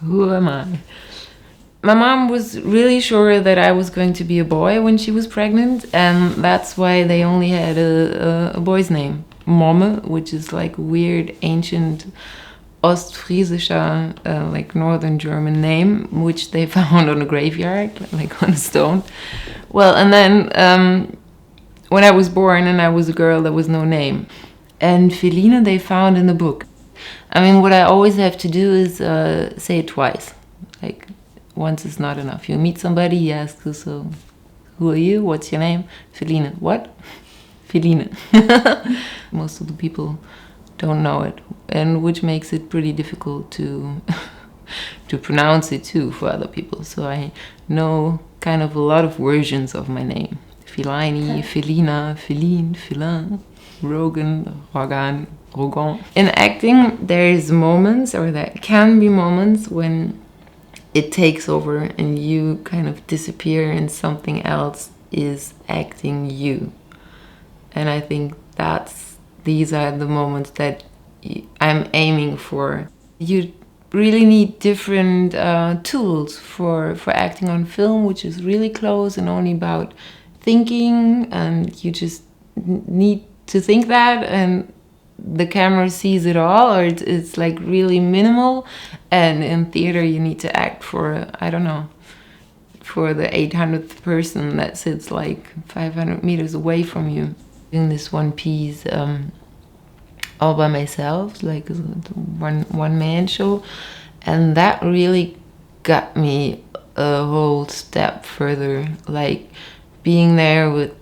Who am I? My mom was really sure that I was going to be a boy when she was pregnant, and that's why they only had a boy's name, Momme, which is like weird ancient Ostfriesischer, like northern German name, which they found on a graveyard, like on a stone. Well, and then when I was born and I was a girl, there was no name. And Pheline they found in the book. I mean, what I always have to do is say it twice. Like, once is not enough. You meet somebody, you ask, so who are you? What's your name? Pheline. What? Pheline. Most of the people don't know it, and which makes it pretty difficult to to pronounce it too for other people. So I know kind of a lot of versions of my name. Pheline, Phelina, Pheline, Pheline, Roggan, Roggan, Roggan. In acting, there's moments, or there can be moments, when it takes over and you kind of disappear and something else is acting you. And I think these are the moments that I'm aiming for. You really need different tools for acting on film, which is really close and only about thinking, and you just need to think that, and the camera sees it all, or it's like really minimal. And in theater you need to act for, I don't know, for the 800th person that sits like 500 meters away from you. Doing this one piece all by myself, like a one-man show, and that really got me a whole step further, like being there with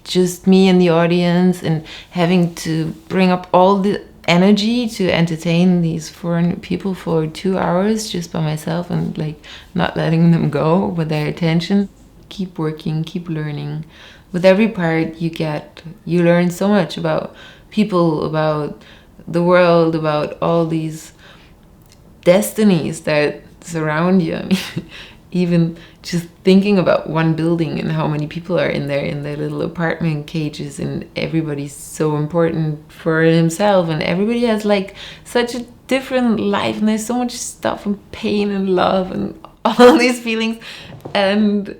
just me and the audience and having to bring up all the energy to entertain these 400 people for 2 hours just by myself, and like not letting them go with their attention. Keep working, keep learning. With every part you learn so much about people, about the world, about all these destinies that surround you. I mean, even just thinking about one building and how many people are in their little apartment cages, and everybody's so important for himself, and everybody has like such a different life, and there's so much stuff and pain and love and all these feelings. And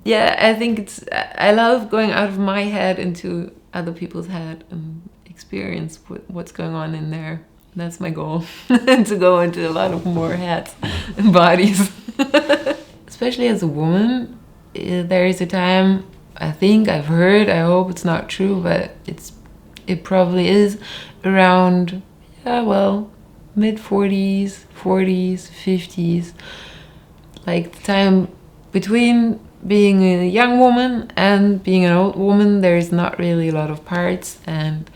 yeah, I think I love going out of my head into other people's head and experience what's going on in there. That's my goal, to go into a lot of more heads and bodies. Especially as a woman, there is a time, I think I've heard, I hope it's not true, but it probably is, around, mid-40s, 40s, 50s. Like the time between being a young woman and being an old woman, there's not really a lot of parts, and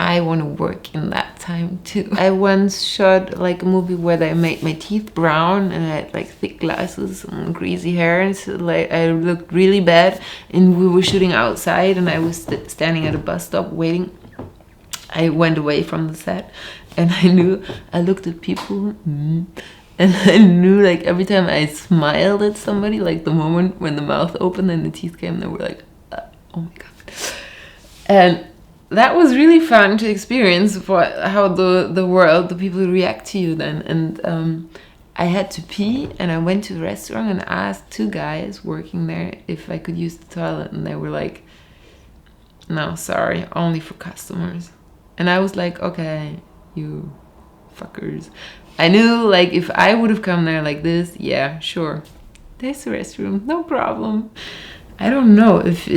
I want to work in that time too. I once shot like a movie where they made my teeth brown, and I had like thick glasses and greasy hair, and so like I looked really bad, and we were shooting outside, and I was standing at a bus stop waiting. I went away from the set, and I looked at people, and I knew like every time I smiled at somebody, like the moment when the mouth opened and the teeth came, they were like, oh my god. And that was really fun to experience, for how the world, the people react to you then. And I had to pee, and I went to the restaurant and asked 2 guys working there if I could use the toilet, and they were like, no, sorry, only for customers. And I was like, okay, you fuckers. I knew like if I would have come there like this, yeah, sure, there's a restroom, no problem. I don't know if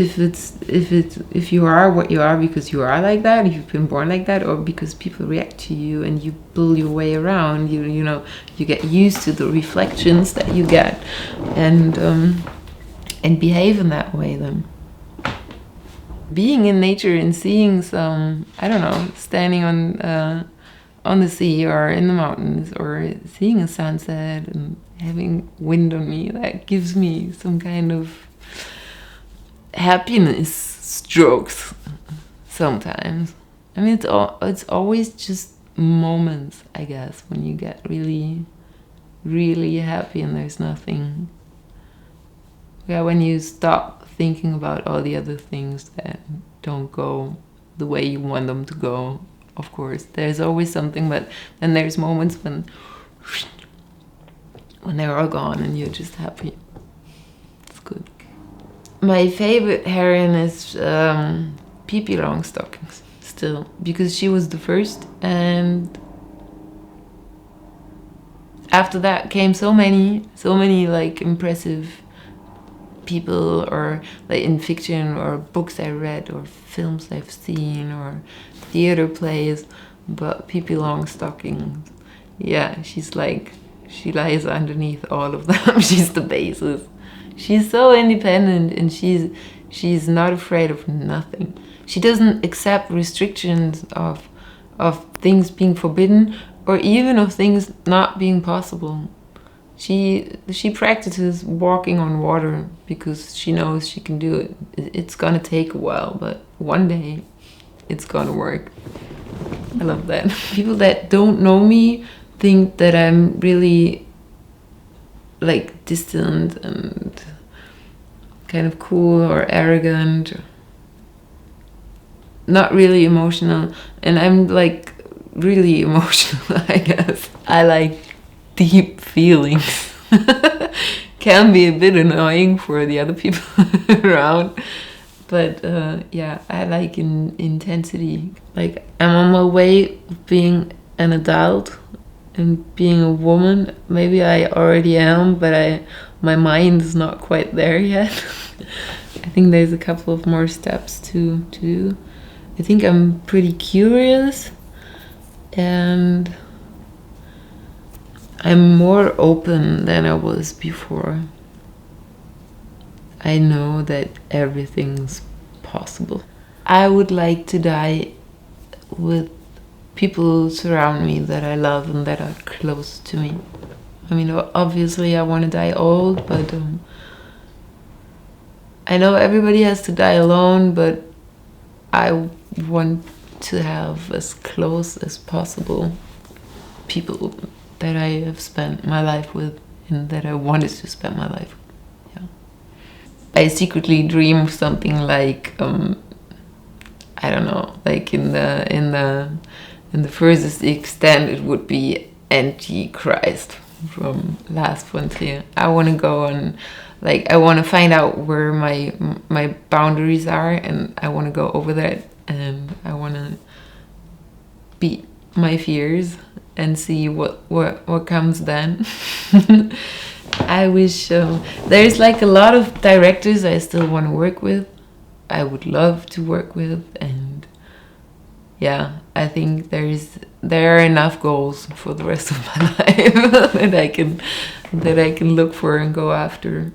you are what you are because you are like that, if you've been born like that, or because people react to you and you pull your way around. You know, you get used to the reflections that you get, and behave in that way. Then being in nature and seeing some, I don't know, standing on the sea or in the mountains, or seeing a sunset and having wind on me, that gives me some kind of happiness strokes sometimes. I mean, it's always just moments, I guess, when you get really, really happy and there's nothing. Yeah, when you stop thinking about all the other things that don't go the way you want them to go. Of course, there's always something, but then there's moments when when they're all gone and you're just happy. It's good. My favorite heroine is Pippi Longstockings still, because she was the first, and after that came so many like impressive people, or like in fiction or books I read or films I've seen or theater plays. But Pippi Longstockings, yeah, she's like, she lies underneath all of them. She's the basis. She's so independent, and she's not afraid of nothing. She doesn't accept restrictions of things being forbidden, or even of things not being possible. She practices walking on water because she knows she can do it. It's gonna take a while, but one day it's gonna work. I love that. People that don't know me think that I'm really like distant and kind of cool or arrogant, not really emotional, and I'm like really emotional, I guess. I like deep feelings. Can be a bit annoying for the other people around, but yeah, I like intensity. Like, I'm on my way of being an adult and being a woman. Maybe I already am, but my mind is not quite there yet. I think there's a couple of more steps to do. I think I'm pretty curious, and I'm more open than I was before. I know that everything's possible. I would like to die with people surround me that I love and that are close to me. I mean, obviously I want to die old, but I know everybody has to die alone, but I want to have as close as possible people that I have spent my life with and that I wanted to spend my life with. Yeah. I secretly dream of something like I don't know, like in the furthest extent it would be Antichrist from Last Frontier. I want to go on, like, I want to find out where my boundaries are, and I want to go over that, and I want to beat my fears and see what comes then. I wish there's like a lot of directors I still want to work with. I would love to work with, and yeah, I think there are enough goals for the rest of my life that I can look for and go after.